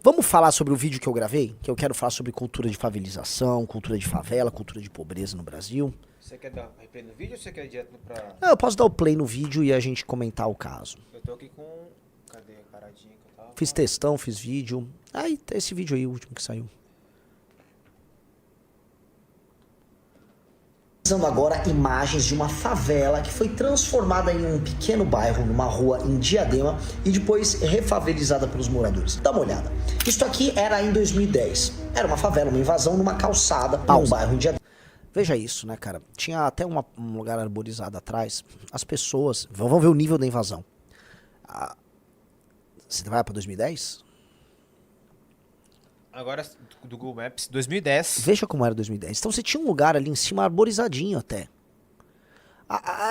Vamos falar sobre o vídeo que eu gravei? Que eu quero falar sobre cultura de favelização, cultura de favela, cultura de pobreza no Brasil. Você quer dar replay no vídeo ou você quer ir direto pra... Eu posso dar o play no vídeo e a gente comentar o caso. Eu tô aqui com... Cadê a paradinha que eu tava? Fiz textão, fiz vídeo. Aí, esse vídeo aí, o último que saiu. Agora imagens de uma favela que foi transformada em um pequeno bairro, numa rua em Diadema e depois refavelizada pelos moradores. Dá uma olhada. Isso aqui era em 2010. Era uma favela, uma invasão numa calçada, num bairro em Diadema. Veja isso, né, cara? Tinha até um lugar arborizado atrás. As pessoas... Vamos ver o nível da invasão. Você vai pra 2010? Agora, do Google Maps, 2010. Veja como era 2010. Então você tinha um lugar ali em cima arborizadinho até.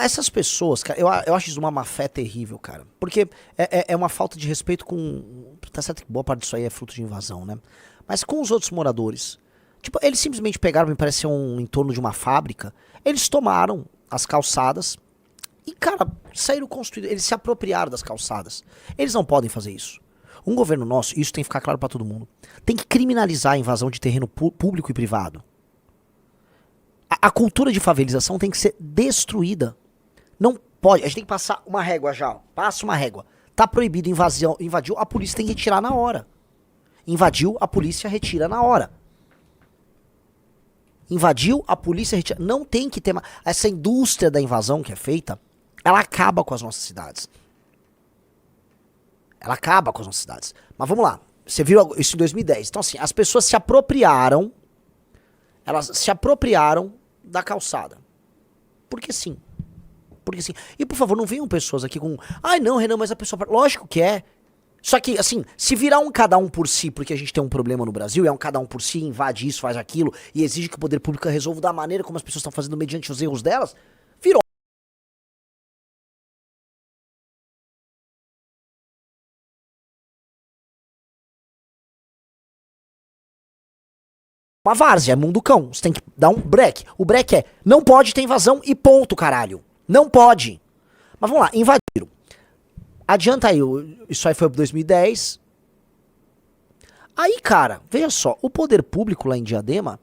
Essas pessoas, cara, eu acho isso uma má fé terrível, cara. Porque é uma falta de respeito com... Tá certo que boa parte disso aí é fruto de invasão, né? Mas com os outros moradores. Tipo, eles simplesmente pegaram, me parece, um entorno de uma fábrica. Eles tomaram as calçadas e, cara, saíram construindo. Eles se apropriaram das calçadas. Eles não podem fazer isso. Um governo nosso, isso tem que ficar claro pra todo mundo, tem que criminalizar a invasão de terreno público e privado. A cultura de favelização tem que ser destruída. Não pode. A gente tem que passar uma régua já. Ó. Passa uma régua. Tá proibido invadiu, a polícia tem que retirar na hora. Invadiu, a polícia retira na hora. Invadiu, a polícia retira. Não tem que ter... Essa indústria da invasão que é feita, ela acaba com as nossas cidades. Ela acaba com as nossas cidades. Mas vamos lá. Você viu isso em 2010. Então, assim, as pessoas se apropriaram. Elas se apropriaram da calçada. Porque sim. Porque sim. E, por favor, não venham pessoas aqui com... Ai, não, Renan, mas a pessoa... Lógico que é. Só que, assim, se virar um cada um por si, porque a gente tem um problema no Brasil, é um cada um por si, invade isso, faz aquilo, e exige que o poder público resolva da maneira como as pessoas estão fazendo mediante os erros delas, virou uma várzea, é mundo cão. Você tem que dar um break. O break é, não pode ter invasão e ponto, caralho. Não pode. Mas vamos lá, invadiram. Adianta aí, isso aí foi pro 2010. Aí, cara, veja só, o poder público lá em Diadema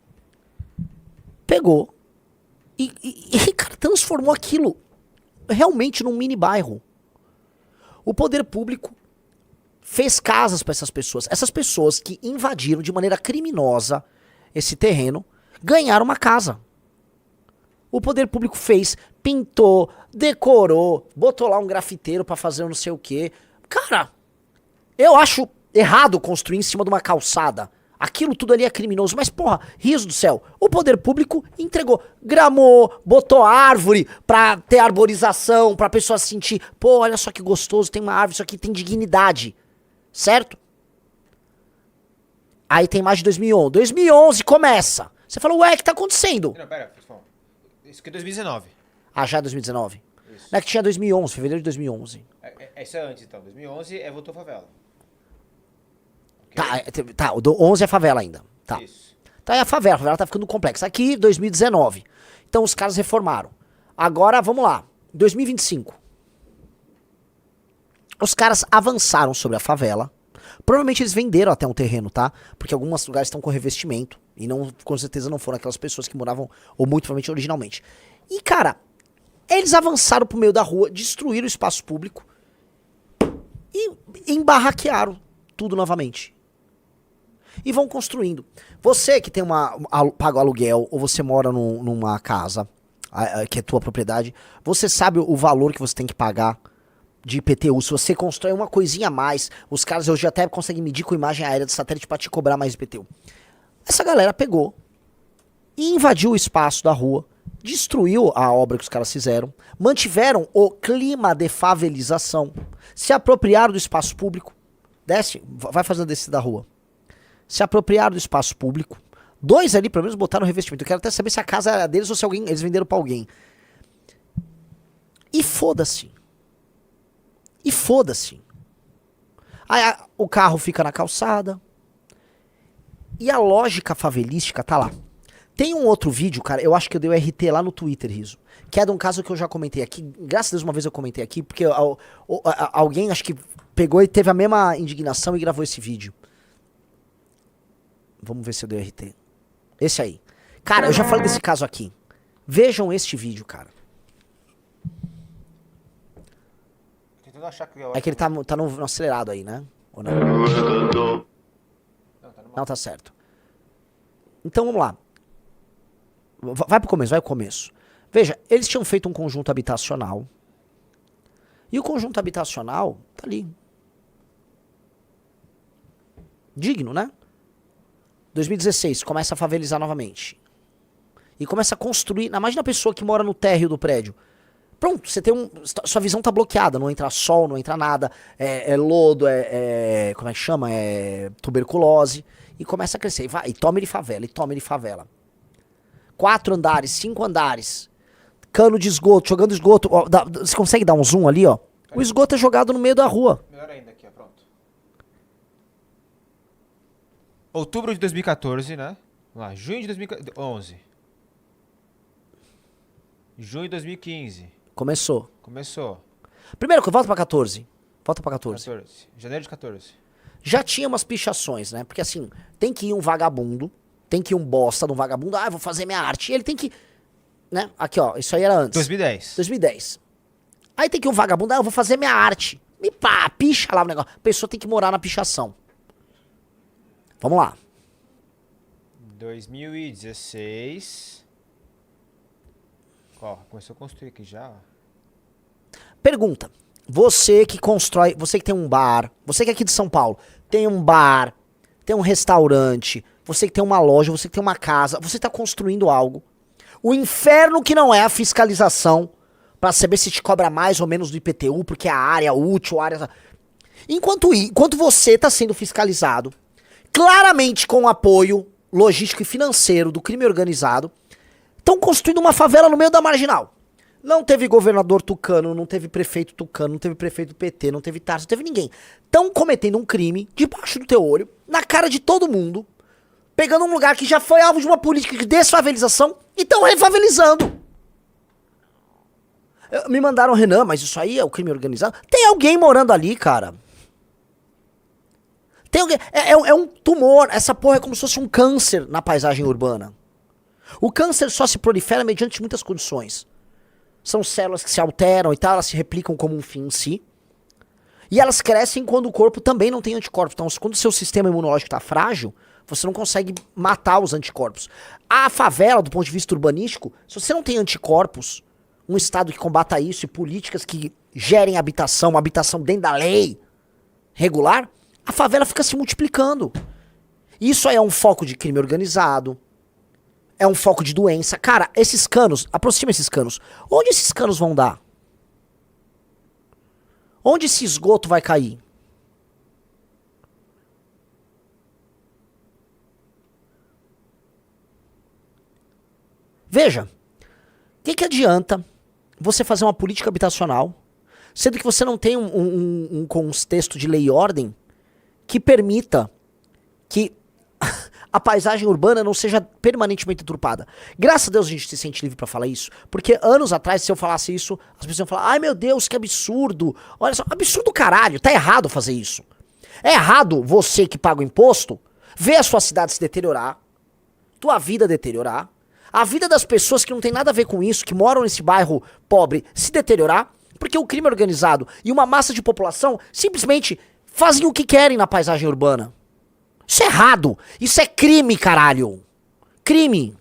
pegou e cara, transformou aquilo realmente num mini bairro. O poder público fez casas para essas pessoas. Essas pessoas que invadiram de maneira criminosa esse terreno, ganharam uma casa. O poder público fez, pintou, decorou, botou lá um grafiteiro pra fazer não sei o quê. Cara, eu acho errado construir em cima de uma calçada. Aquilo tudo ali é criminoso. Mas, porra, riso do céu, o poder público entregou, gramou, botou árvore pra ter arborização, pra pessoa sentir, pô, olha só que gostoso, tem uma árvore, isso aqui tem dignidade. Certo? Aí tem mais de 2011. 2011 começa. Você falou, ué, o que tá acontecendo? Não, pera, isso aqui é 2019. Ah, já é 2019? Isso. Não é que tinha 2011, fevereiro de 2011. Isso é antes, então. 2011 é Voltou Favela. Tá, Okay? tá, o do 11 é favela ainda. Tá. Isso. Tá, é a favela tá ficando complexa. Aqui, 2019. Então os caras reformaram. Agora, vamos lá. 2025. Os caras avançaram sobre a favela. Provavelmente eles venderam até um terreno, tá? Porque alguns lugares estão com revestimento. E não, com certeza não foram aquelas pessoas que moravam, ou muito provavelmente originalmente. E, cara, eles avançaram pro meio da rua, destruíram o espaço público e embarraquearam tudo novamente. E vão construindo. Você que tem paga o aluguel, ou você mora numa casa, que é tua propriedade, você sabe o valor que você tem que pagar de IPTU. Se você constrói uma coisinha a mais, os caras hoje até conseguem medir com imagem aérea de satélite pra te cobrar mais IPTU. Essa galera pegou e invadiu o espaço da rua, destruiu a obra que os caras fizeram, mantiveram o clima de favelização, se apropriaram do espaço público, desce, vai fazendo a descida da rua, se apropriaram do espaço público, dois ali pelo menos botaram revestimento. Eu quero até saber se a casa era deles ou se eles venderam pra alguém. E foda-se. E foda-se. Aí o carro fica na calçada. E a lógica favelística tá lá. Tem um outro vídeo, cara, eu acho que eu dei o RT lá no Twitter, Riso. Que é de um caso que eu já comentei aqui. Graças a Deus uma vez eu comentei aqui, porque alguém acho que pegou e teve a mesma indignação e gravou esse vídeo. Vamos ver se eu dei RT. Esse aí. Cara, eu já falei desse caso aqui. Vejam este vídeo, cara. Tentando achar que É que ele tá no acelerado aí, né? Ou não? Não, tá certo. Então vamos lá. Vai pro começo, vai pro começo. Veja, eles tinham feito um conjunto habitacional. E o conjunto habitacional tá ali. Digno, né? 2016, começa a favelizar novamente. E começa a construir. Imagina a pessoa que mora no térreo do prédio. Pronto, você tem sua visão tá bloqueada. Não entra sol, não entra nada. É lodo, como é que chama? É tuberculose. E começa a crescer. E vai, e toma de favela, e toma de favela. 4 andares, 5 andares. Cano de esgoto, jogando esgoto. Ó, você consegue dar um zoom ali, ó? O esgoto é jogado no meio da rua. Melhor ainda aqui, ó, pronto. Outubro de 2014, né? Vamos lá, junho de 2011. Junho de 2015. Começou. Começou. Primeiro, volta pra 14. Volta pra 14. 14. Janeiro de 14. Já tinha umas pichações, né? Porque assim, tem que ir um vagabundo, tem que ir um bosta de um vagabundo, eu vou fazer minha arte. E ele tem que, né? Aqui, ó, isso aí era antes. 2010. 2010. Aí tem que ir um vagabundo, eu vou fazer minha arte. E pá, picha lá o negócio. A pessoa tem que morar na pichação. Vamos lá. 2016. Ó, começou a construir aqui já, ó. Pergunta. Você que constrói, você que tem um bar, você que é aqui de São Paulo, tem um bar, tem um restaurante, você que tem uma loja, você que tem uma casa, você está construindo algo. O inferno que não é a fiscalização para saber se te cobra mais ou menos do IPTU, porque é a área útil, a área... Enquanto você está sendo fiscalizado, claramente com o apoio logístico e financeiro do crime organizado, estão construindo uma favela no meio da marginal. Não teve governador tucano, não teve prefeito tucano, não teve prefeito do PT, não teve Tarso, não teve ninguém. Estão cometendo um crime debaixo do teu olho, na cara de todo mundo, pegando um lugar que já foi alvo de uma política de desfavelização e estão refavelizando. Me mandaram, Renan, mas isso aí é o crime organizado? Tem alguém morando ali, cara. Tem alguém, é um tumor, essa porra é como se fosse um câncer na paisagem urbana. O câncer só se prolifera mediante muitas condições. São células que se alteram e tal, elas se replicam como um fim em si. E elas crescem quando o corpo também não tem anticorpos. Então, quando o seu sistema imunológico está frágil, você não consegue matar os anticorpos. A favela, do ponto de vista urbanístico, se você não tem anticorpos, um estado que combata isso e políticas que gerem habitação, uma habitação dentro da lei regular, a favela fica se multiplicando. Isso aí é um foco de crime organizado. É um foco de doença. Cara, esses canos, aproxima esses canos. Onde esses canos vão dar? Onde esse esgoto vai cair? Veja, o que adianta você fazer uma política habitacional, sendo que você não tem um contexto de lei e ordem que permita que a paisagem urbana não seja permanentemente deturpada. Graças a Deus a gente se sente livre pra falar isso, porque anos atrás, se eu falasse isso, as pessoas iam falar, ai meu Deus, que absurdo, olha só, absurdo caralho, tá errado fazer isso. É errado você que paga o imposto, ver a sua cidade se deteriorar, tua vida deteriorar, a vida das pessoas que não tem nada a ver com isso, que moram nesse bairro pobre, se deteriorar, porque o crime organizado e uma massa de população simplesmente fazem o que querem na paisagem urbana. Isso é errado. Isso é crime, caralho. Crime.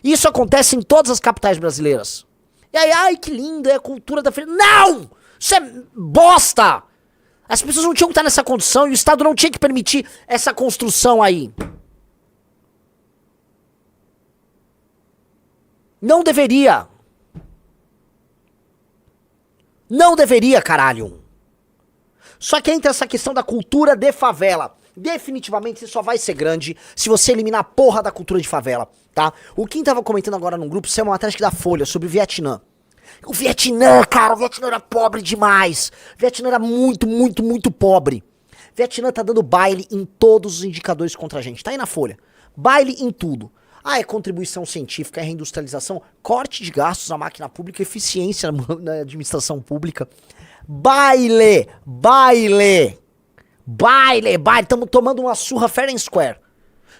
Isso acontece em todas as capitais brasileiras. E aí, ai, que lindo, é a cultura da frente. Não! Isso é bosta! As pessoas não tinham que estar nessa condição e o Estado não tinha que permitir essa construção aí. Não deveria. Não deveria, caralho. Só que entra essa questão da cultura de favela. Definitivamente você só vai ser grande se você eliminar a porra da cultura de favela, tá? O Kim tava comentando agora num grupo, isso é uma matéria da Folha, sobre o Vietnã. O Vietnã, cara, o Vietnã era pobre demais. O Vietnã era muito, muito, muito pobre. O Vietnã tá dando baile em todos os indicadores contra a gente. Tá aí na Folha. Baile em tudo. Ah, é contribuição científica, é reindustrialização, corte de gastos na máquina pública, eficiência na administração pública. Baile, baile. Baile, baile, estamos tomando uma surra fair and square.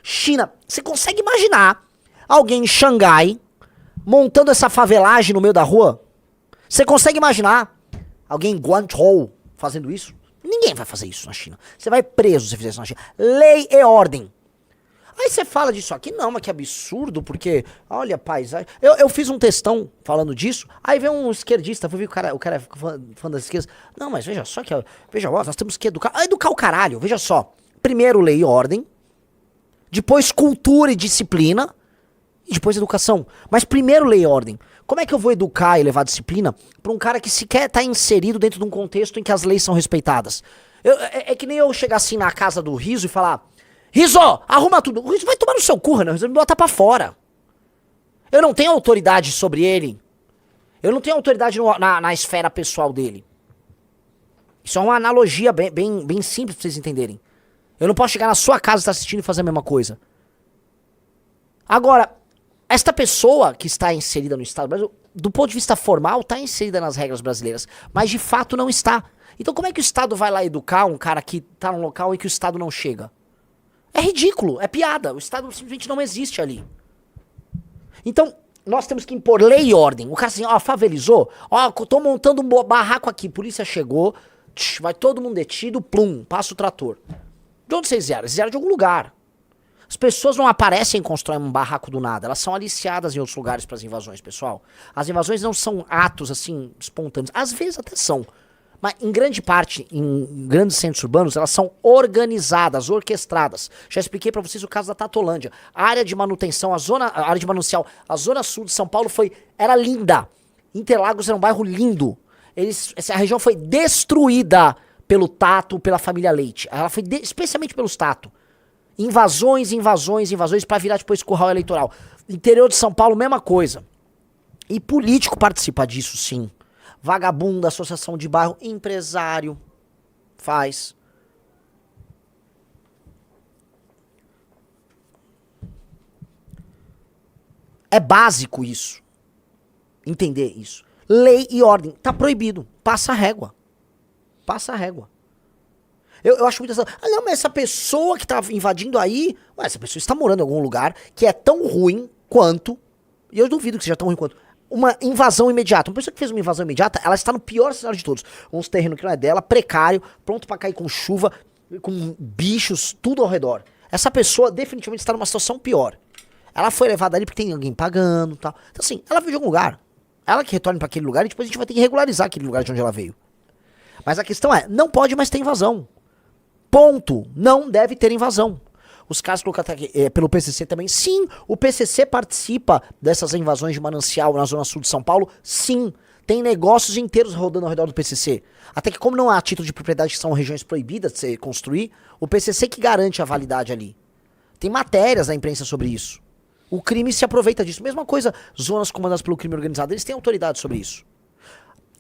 China, você consegue imaginar alguém em Xangai montando essa favelagem no meio da rua? Você consegue imaginar alguém em Guangzhou fazendo isso? Ninguém vai fazer isso na China. Você vai preso se fizer isso na China. Lei e ordem. Aí você fala disso aqui, não, mas que absurdo, porque, olha, paisagem. Eu fiz um textão falando disso, aí vem um esquerdista, fui ver o cara é fã das esquerdas. Não, mas veja só que, veja, ó, nós temos que educar. Ah, educar o caralho, veja só. Primeiro lei e ordem, depois cultura e disciplina, e depois educação. Mas primeiro lei e ordem. Como é que eu vou educar e levar disciplina pra um cara que sequer tá inserido dentro de um contexto em que as leis são respeitadas? É que nem eu chegar assim na casa do Riso e falar... Riso, arruma tudo. O Riso vai tomar no seu cu, Renan. O Riso me bota pra fora. Eu não tenho autoridade sobre ele. Eu não tenho autoridade na esfera pessoal dele. Isso é uma analogia bem simples pra vocês entenderem. Eu não posso chegar na sua casa e estar assistindo e fazer a mesma coisa. Agora, esta pessoa que está inserida no Estado brasileiro, do ponto de vista formal, está inserida nas regras brasileiras. Mas de fato não está. Então como é que o Estado vai lá educar um cara que está num local em que o Estado não chega? É ridículo, é piada. O Estado simplesmente não existe ali. Então, nós temos que impor lei e ordem. O cara assim, ó, favelizou, ó, tô montando um barraco aqui, polícia chegou, vai todo mundo detido, plum, passa o trator. De onde vocês vieram? Vocês vieram de algum lugar. As pessoas não aparecem e constroem um barraco do nada, elas são aliciadas em outros lugares para as invasões, pessoal. As invasões não são atos, assim, espontâneos. Às vezes até são. Mas em grande parte, em grandes centros urbanos, elas são organizadas, orquestradas. Já expliquei pra vocês o caso da Tatolândia. A área de manutenção, a área de manuseal, a zona sul de São Paulo era linda. Interlagos era um bairro lindo. Essa região foi destruída pelo Tato, pela família Leite. Ela foi especialmente pelos Tato. Invasões pra virar depois curral eleitoral. Interior de São Paulo, mesma coisa. E político participa disso, sim. Vagabundo, associação de bairro, empresário, faz. É básico isso. Entender isso. Lei e ordem. Tá proibido. Passa a régua. Passa a régua. Eu acho muito... Ah, não, mas essa pessoa que tá invadindo aí... Ué, essa pessoa está morando em algum lugar que é tão ruim quanto... E eu duvido que seja tão ruim quanto... Uma invasão imediata. Uma pessoa que fez uma invasão imediata, ela está no pior cenário de todos. Uns terrenos que não é dela, precário, pronto pra cair com chuva, com bichos, tudo ao redor. Essa pessoa definitivamente está numa situação pior. Ela foi levada ali porque tem alguém pagando e tal. Então assim, ela veio de algum lugar. Ela que retorne pra aquele lugar e depois a gente vai ter que regularizar aquele lugar de onde ela veio. Mas a questão é, não pode mais ter invasão. Ponto. Não deve ter invasão. Os casos colocados aqui pelo PCC também. Sim, o PCC participa dessas invasões de manancial na zona sul de São Paulo. Sim, tem negócios inteiros rodando ao redor do PCC. Até que como não há título de propriedade, que são regiões proibidas de se construir, o PCC que garante a validade ali. Tem matérias na imprensa sobre isso. O crime se aproveita disso. Mesma coisa, zonas comandadas pelo crime organizado, eles têm autoridade sobre isso.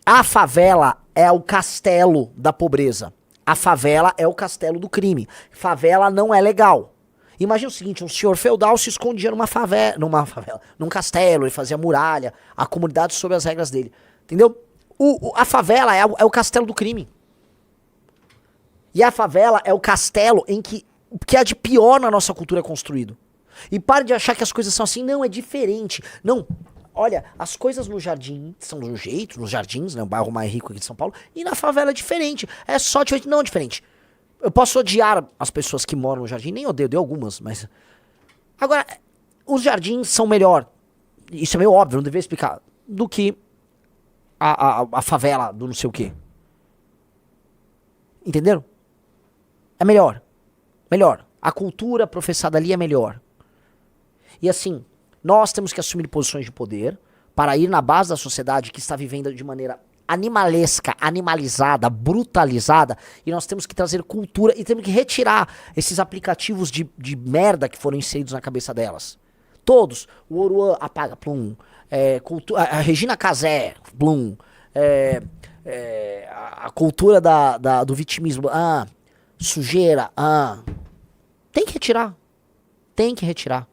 A favela é o castelo da pobreza. A favela é o castelo do crime. Favela não é legal. Imagina o seguinte, um senhor feudal se escondia numa favela, num castelo, ele fazia muralha, a comunidade sob as regras dele. Entendeu? A favela é o castelo do crime. E a favela é o castelo em que há de pior na nossa cultura é construído. E pare de achar que as coisas são assim. Não, é diferente. Não, olha, as coisas no jardim são de um jeito, nos jardins, né, o bairro mais rico aqui de São Paulo, e na favela é diferente. É só diferente, não é diferente. Eu posso odiar as pessoas que moram no jardim, nem odeio algumas, mas... Agora, os jardins são melhor, isso é meio óbvio, não deveria explicar, do que a favela do não sei o quê. Entenderam? É melhor. Melhor. A cultura professada ali é melhor. E assim, nós temos que assumir posições de poder para ir na base da sociedade que está vivendo de maneira animalesca, animalizada, brutalizada, e nós temos que trazer cultura e temos que retirar esses aplicativos de merda que foram inseridos na cabeça delas. Todos. O Oruan apaga, plum. A Regina Casé, plum. A cultura do vitimismo, sujeira, tem que retirar. Tem que retirar.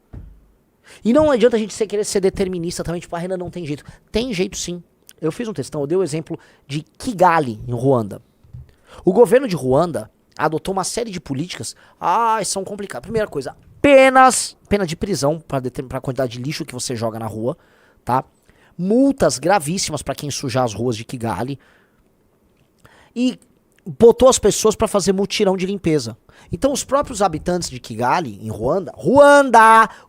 E não adianta a gente querer ser determinista também, tipo, a Renan não tem jeito. Tem jeito sim. Eu fiz um textão, eu dei o exemplo de Kigali, em Ruanda. O governo de Ruanda adotou uma série de políticas, são complicadas. Primeira coisa, pena de prisão pra quantidade de lixo que você joga na rua, tá? Multas gravíssimas pra quem sujar as ruas de Kigali. E botou as pessoas pra fazer mutirão de limpeza. Então os próprios habitantes de Kigali, em Ruanda,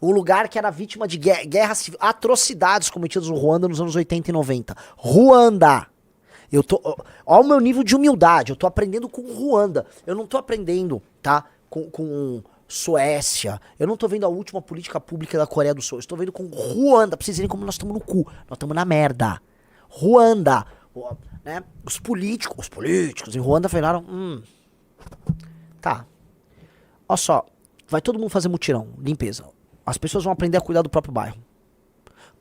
o lugar que era vítima de guerra civil, atrocidades cometidas no Ruanda nos anos 80 e 90. Ruanda! Olha o meu nível de humildade, eu tô aprendendo com Ruanda. Eu não tô aprendendo, tá, com Suécia. Eu não tô vendo a última política pública da Coreia do Sul. Eu estou vendo com Ruanda, pra vocês verem como nós estamos no cu. Nós estamos na merda. Ruanda, né? Os políticos em Ruanda falaram, tá. Olha só, vai todo mundo fazer mutirão, limpeza. As pessoas vão aprender a cuidar do próprio bairro.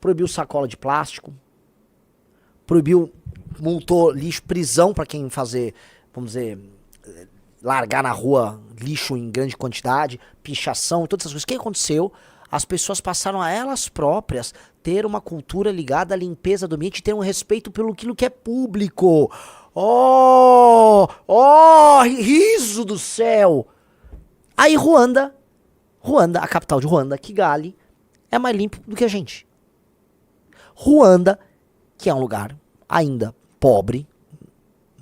Proibiu sacola de plástico. Multou lixo, prisão pra quem fazer, vamos dizer, largar na rua lixo em grande quantidade, pichação, todas essas coisas. O que aconteceu? As pessoas passaram a elas próprias ter uma cultura ligada à limpeza do ambiente, ter um respeito pelo aquilo que é público. Riso do céu! Aí Ruanda, a capital de Ruanda, Kigali, é mais limpo do que a gente. Ruanda, que é um lugar ainda pobre,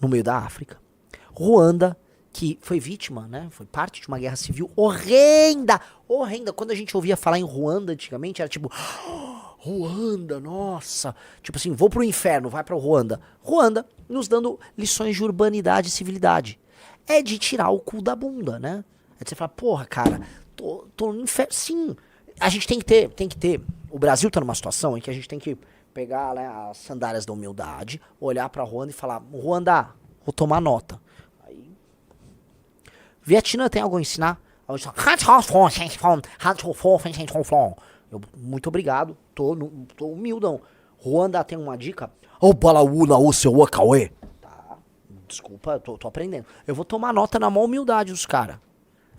no meio da África. Ruanda, que foi vítima, né? Foi parte de uma guerra civil horrenda. Quando a gente ouvia falar em Ruanda antigamente, era tipo, Ruanda, nossa. Tipo assim, vou pro inferno, vai pra Ruanda. Ruanda nos dando lições de urbanidade e civilidade. É de tirar o cu da bunda, né? É de você falar, porra, cara, tô no inferno. Sim, a gente tem que ter. O Brasil tá numa situação em que a gente tem que pegar, né, as sandálias da humildade, olhar pra Ruanda e falar, Ruanda, vou tomar nota. Aí, Vietnã tem algo a ensinar? Muito obrigado, tô humildão. Ruanda tem uma dica? Tá, desculpa, tô aprendendo. Eu vou tomar nota na maior humildade dos caras.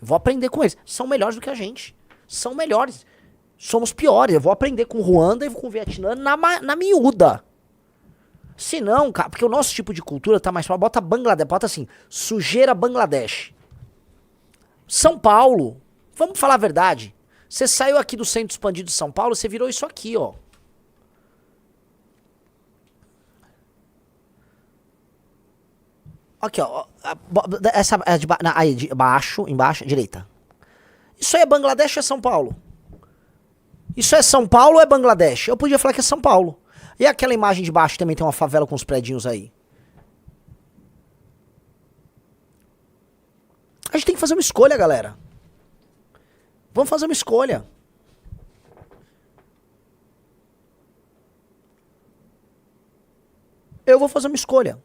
Vou aprender com eles. São melhores do que a gente. São melhores. Somos piores. Eu vou aprender com Ruanda e com o Vietnã na miúda. Se não, cara, porque o nosso tipo de cultura tá mais... Bota Bangladesh, bota assim, sujeira Bangladesh. São Paulo, vamos falar a verdade. Você saiu aqui do centro expandido de São Paulo, você virou isso aqui, ó. Aqui, ó. Essa é aí, de baixo, embaixo, direita. Isso aí é Bangladesh ou é São Paulo? Isso é São Paulo ou é Bangladesh? Eu podia falar que é São Paulo. E aquela imagem de baixo também tem uma favela com os predinhos aí. A gente tem que fazer uma escolha, galera. Vamos fazer uma escolha. Eu vou fazer uma escolha.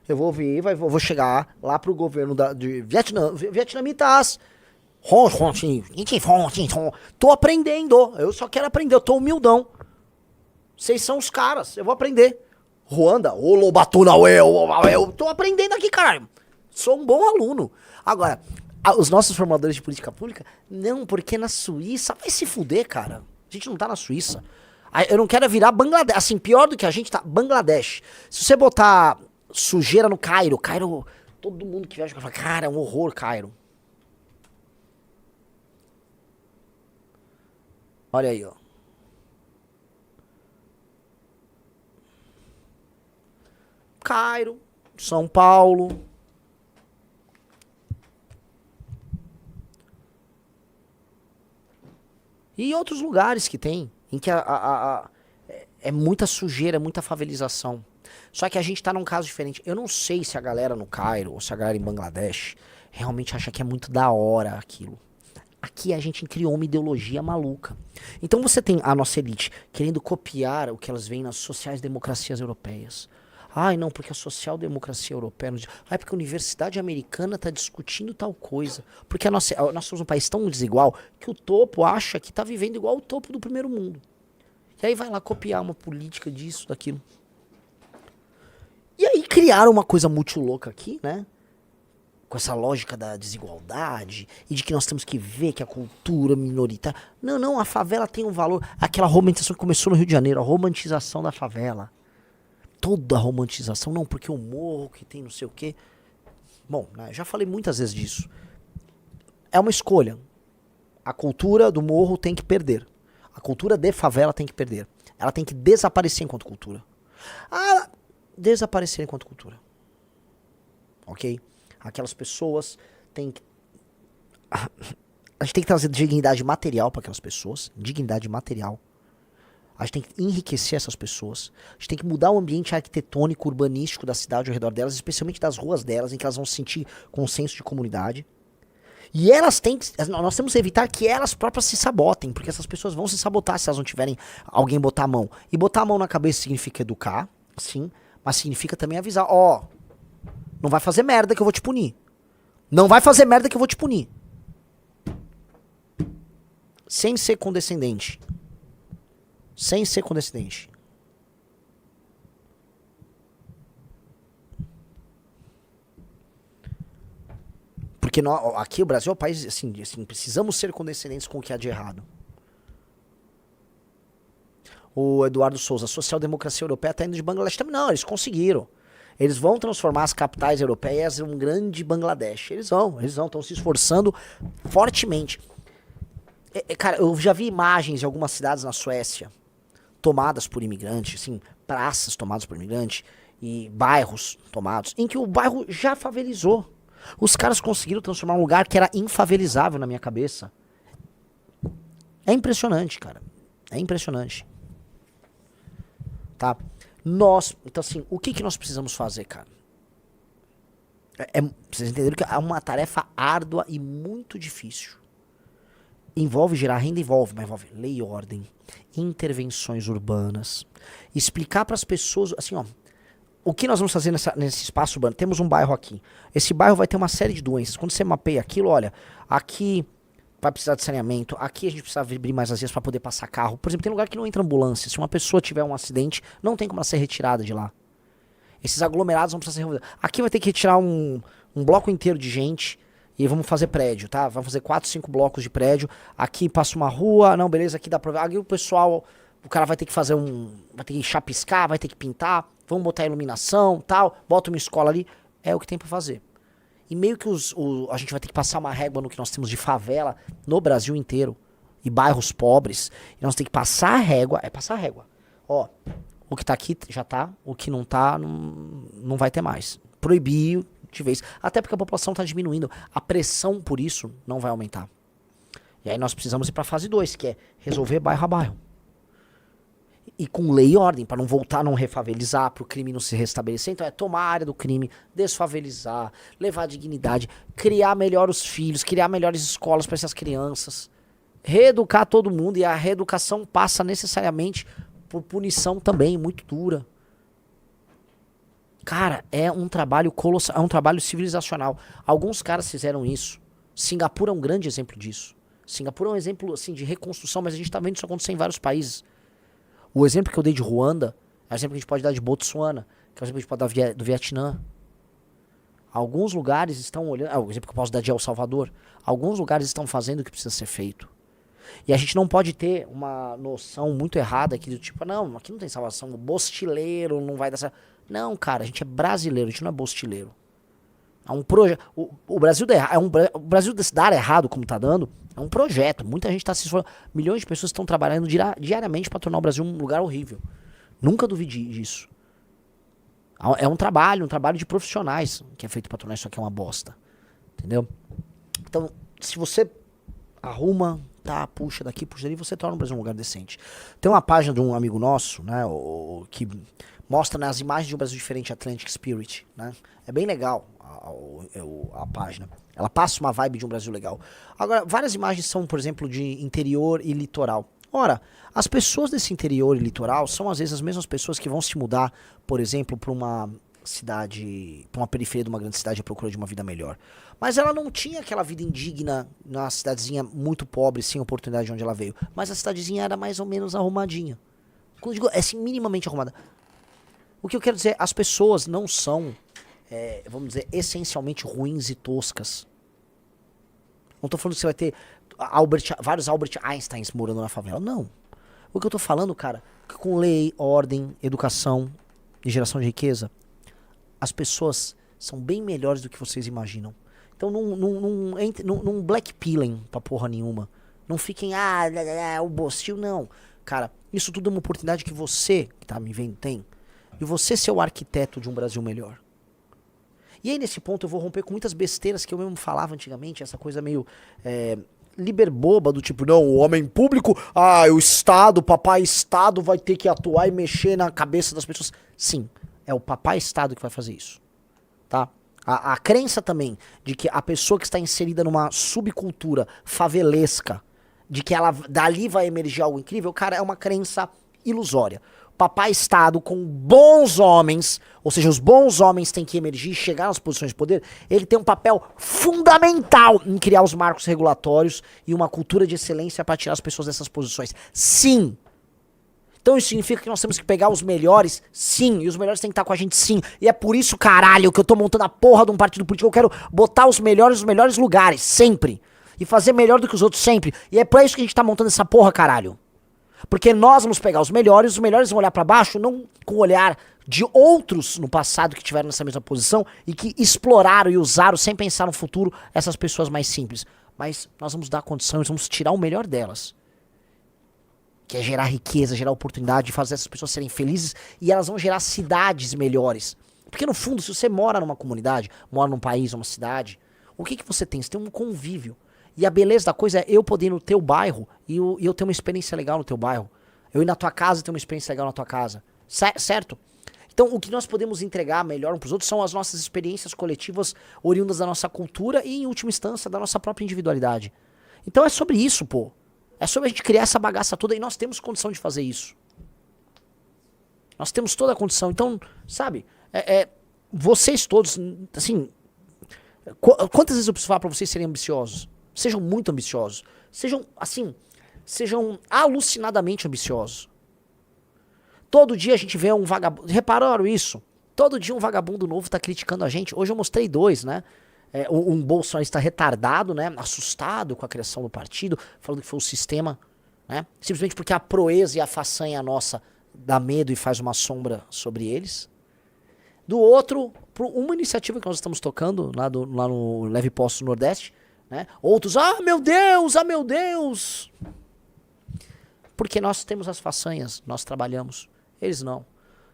Eu vou vir, vou chegar lá pro governo de Vietnã, vietnamitas. Tô aprendendo. Eu só quero aprender. Eu tô humildão. Vocês são os caras. Eu vou aprender. Ruanda, eu tô aprendendo aqui, cara. Sou um bom aluno. Agora, os nossos formadores de política pública, não, porque na Suíça vai se fuder, cara. A gente não tá na Suíça. Eu não quero virar Bangladesh. Assim, pior do que a gente tá, Bangladesh. Se você botar sujeira no Cairo, todo mundo que viaja fala, cara, é um horror, Cairo. Olha aí, ó. Cairo, São Paulo. E outros lugares que tem, em que é muita sujeira, é muita favelização. Só que a gente tá num caso diferente. Eu não sei se a galera no Cairo ou se a galera em Bangladesh realmente acha que é muito da hora aquilo. Aqui a gente criou uma ideologia maluca. Então você tem a nossa elite querendo copiar o que elas veem nas sociais-democracias europeias. Ai, não, porque a social-democracia europeia... Ai, porque a universidade americana está discutindo tal coisa. Porque nós somos um país tão desigual que o topo acha que está vivendo igual o topo do primeiro mundo. E aí vai lá copiar uma política disso, daquilo. E aí criaram uma coisa muito louca aqui, né? Com essa lógica da desigualdade e de que nós temos que ver que a cultura minoritária... Não, a favela tem um valor. Aquela romantização que começou no Rio de Janeiro, a romantização da favela. Toda a romantização, não, porque o morro que tem não sei o quê. Bom, né, já falei muitas vezes disso. É uma escolha. A cultura do morro tem que perder. A cultura de favela tem que perder. Ela tem que desaparecer enquanto cultura. Desaparecer enquanto cultura. Ok? Aquelas pessoas têm que... A gente tem que trazer dignidade material para aquelas pessoas. Dignidade material. A gente tem que enriquecer essas pessoas. A gente tem que mudar o ambiente arquitetônico, urbanístico da cidade ao redor delas, especialmente das ruas delas, em que elas vão se sentir com um senso de comunidade. E elas têm que... Nós temos que evitar que elas próprias se sabotem, porque essas pessoas vão se sabotar se elas não tiverem alguém botar a mão. E botar a mão na cabeça significa educar, sim, mas significa também avisar. Não vai fazer merda que eu vou te punir. Não vai fazer merda que eu vou te punir. Sem ser condescendente. Sem ser condescendente. Porque aqui o Brasil é o país, assim, precisamos ser condescendentes com o que há de errado. O Eduardo Souza, a social-democracia europeia está indo de Bangladesh também. Não, eles conseguiram. Eles vão transformar as capitais europeias em um grande Bangladesh. Eles estão se esforçando fortemente. Cara, eu já vi imagens de algumas cidades na Suécia tomadas por imigrantes, assim, praças tomadas por imigrantes e bairros tomados, em que o bairro já favelizou. Os caras conseguiram transformar um lugar que era infavelizável na minha cabeça. É impressionante, cara. É impressionante. Tá? Então assim, o que nós precisamos fazer, cara? Vocês entenderam que é uma tarefa árdua e muito difícil. Envolve gerar renda, mas envolve lei e ordem, intervenções urbanas, explicar para as pessoas, assim, o que nós vamos fazer nesse espaço urbano. Temos um bairro aqui. Esse bairro vai ter uma série de doenças. Quando você mapeia aquilo, olha, aqui vai precisar de saneamento, aqui a gente precisa abrir mais as vias para poder passar carro. Por exemplo, tem lugar que não entra ambulância. Se uma pessoa tiver um acidente, não tem como ela ser retirada de lá. Esses aglomerados vão precisar ser removidos. Aqui vai ter que retirar um bloco inteiro de gente e vamos fazer prédio, tá? Vamos fazer 4, 5 blocos de prédio. Aqui passa uma rua, não, beleza, aqui dá pra ver. Aqui o pessoal, o cara vai ter que fazer vai ter que chapiscar, vai ter que pintar, vamos botar iluminação, tal, bota uma escola ali. É o que tem pra fazer. E meio que a gente vai ter que passar uma régua no que nós temos de favela no Brasil inteiro. E bairros pobres. E nós temos que passar a régua. Passar a régua. O que tá aqui já tá. O que não tá, não vai ter mais. Proibir de vez. Até porque a população tá diminuindo. A pressão por isso não vai aumentar. E aí nós precisamos ir pra fase 2, que é resolver bairro a bairro. E com lei e ordem, para não voltar a não refavelizar, para o crime não se restabelecer. Então é tomar a área do crime, desfavelizar, levar dignidade, criar melhor os filhos, criar melhores escolas para essas crianças, reeducar todo mundo. E a reeducação passa necessariamente por punição também, muito dura. Cara, é um trabalho colossal, é um trabalho civilizacional. Alguns caras fizeram isso. Singapura é um grande exemplo disso. Singapura é um exemplo assim, de reconstrução, mas a gente tá vendo isso acontecer em vários países. O exemplo que eu dei de Ruanda é o exemplo que a gente pode dar de Botsuana, que é o exemplo que a gente pode dar do Vietnã. Alguns lugares estão olhando... o exemplo que eu posso dar de El Salvador. Alguns lugares estão fazendo o que precisa ser feito. E a gente não pode ter uma noção muito errada aqui do tipo, não, aqui não tem salvação, o bostileiro não vai dar certo. Não, cara, a gente é brasileiro, a gente não é bostileiro. É um projeto. O Brasil o Brasil dar errado como tá dando, é um projeto. Muita gente tá se esforçando. Milhões de pessoas estão trabalhando diariamente para tornar o Brasil um lugar horrível. Nunca duvide disso. É um trabalho de profissionais que é feito para tornar isso aqui uma bosta. Entendeu? Então, se você arruma, puxa daqui, puxa dali, você torna o Brasil um lugar decente. Tem uma página de um amigo nosso, né, que mostra, né, as imagens de um Brasil diferente, Atlantic Spirit, né? É bem legal a página. Ela passa uma vibe de um Brasil legal. Agora, várias imagens são, por exemplo, de interior e litoral. Ora, as pessoas desse interior e litoral são às vezes as mesmas pessoas que vão se mudar, por exemplo, para uma cidade, para uma periferia de uma grande cidade à procura de uma vida melhor. Mas ela não tinha aquela vida indigna na cidadezinha muito pobre, sem oportunidade de onde ela veio. Mas a cidadezinha era mais ou menos arrumadinha. Quando eu digo, é assim, minimamente arrumada. O que eu quero dizer, as pessoas não são, vamos dizer, essencialmente ruins e toscas. Não tô falando que você vai ter vários Albert Einsteins morando na favela. Não. O que eu tô falando, cara, que com lei, ordem, educação e geração de riqueza, as pessoas são bem melhores do que vocês imaginam. Então não blackpilling pra porra nenhuma. Não fiquem, o bostil, não. Cara, isso tudo é uma oportunidade que você, que tá me vendo, tem. E você ser o arquiteto de um Brasil melhor. E aí, nesse ponto, eu vou romper com muitas besteiras que eu mesmo falava antigamente, essa coisa meio liberboba, do tipo, não, o homem público, o Estado, o papai Estado vai ter que atuar e mexer na cabeça das pessoas. Sim, é o papai Estado que vai fazer isso, tá? A crença também de que a pessoa que está inserida numa subcultura favelesca, de que ela dali vai emergir algo incrível, cara, é uma crença ilusória. Papai Estado com bons homens, ou seja, os bons homens têm que emergir e chegar nas posições de poder, ele tem um papel fundamental em criar os marcos regulatórios e uma cultura de excelência para tirar as pessoas dessas posições. Sim! Então isso significa que nós temos que pegar os melhores, sim, e os melhores têm que estar com a gente, sim. E é por isso, caralho, que eu tô montando a porra de um partido político. Eu quero botar os melhores nos melhores lugares, sempre. E fazer melhor do que os outros, sempre. E é pra isso que a gente tá montando essa porra, caralho. Porque nós vamos pegar os melhores vão olhar pra baixo, não com o olhar de outros no passado que tiveram nessa mesma posição e que exploraram e usaram, sem pensar no futuro, essas pessoas mais simples. Mas nós vamos dar condições, vamos tirar o melhor delas. Que é gerar riqueza, gerar oportunidade, fazer essas pessoas serem felizes e elas vão gerar cidades melhores. Porque no fundo, se você mora numa comunidade, mora num país, numa cidade, o que você tem? Você tem um convívio. E a beleza da coisa é eu poder ir no teu bairro e eu ter uma experiência legal no teu bairro. Eu ir na tua casa e ter uma experiência legal na tua casa. Certo? Então, o que nós podemos entregar melhor uns pros outros são as nossas experiências coletivas oriundas da nossa cultura e, em última instância, da nossa própria individualidade. Então é sobre isso, pô. É sobre a gente criar essa bagaça toda e nós temos condição de fazer isso. Nós temos toda a condição. Então, sabe, vocês todos, assim, quantas vezes eu preciso falar pra vocês serem ambiciosos? Sejam muito ambiciosos. Sejam, assim, sejam alucinadamente ambiciosos. Todo dia a gente vê um vagabundo. Repararam isso? Todo dia um vagabundo novo tá criticando a gente. Hoje eu mostrei 2, né? Um bolsonarista retardado, né? Assustado com a criação do partido, falando que foi o sistema, né? Simplesmente porque a proeza e a façanha nossa dá medo e faz uma sombra sobre eles. Do outro, uma iniciativa que nós estamos tocando lá no Leve Posto Nordeste, né? Outros, meu Deus! Porque nós temos as façanhas, nós trabalhamos. Eles não.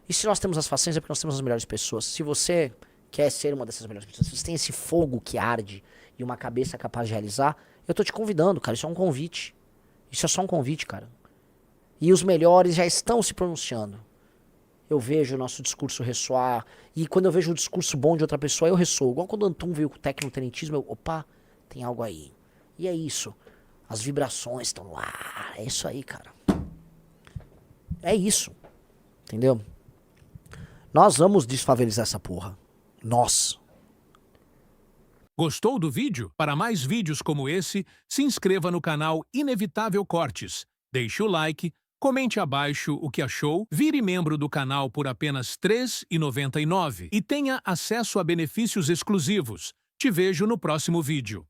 E se nós temos as façanhas é porque nós temos as melhores pessoas. Se você quer ser uma dessas melhores pessoas, se você tem esse fogo que arde e uma cabeça capaz de realizar, eu tô te convidando, cara. Isso é um convite. Isso é só um convite, cara. E os melhores já estão se pronunciando. Eu vejo o nosso discurso ressoar. E quando eu vejo o discurso bom de outra pessoa, eu ressoo. Igual quando o Antum veio com o tecnotenentismo, opa, tem algo aí. E é isso. As vibrações estão no ar. É isso aí, cara. É isso. Entendeu? Nós vamos desfavelizar essa porra. Nós. Gostou do vídeo? Para mais vídeos como esse, se inscreva no canal Inevitável Cortes. Deixe o like, comente abaixo o que achou, vire membro do canal por apenas R$ 3,99 e tenha acesso a benefícios exclusivos. Te vejo no próximo vídeo.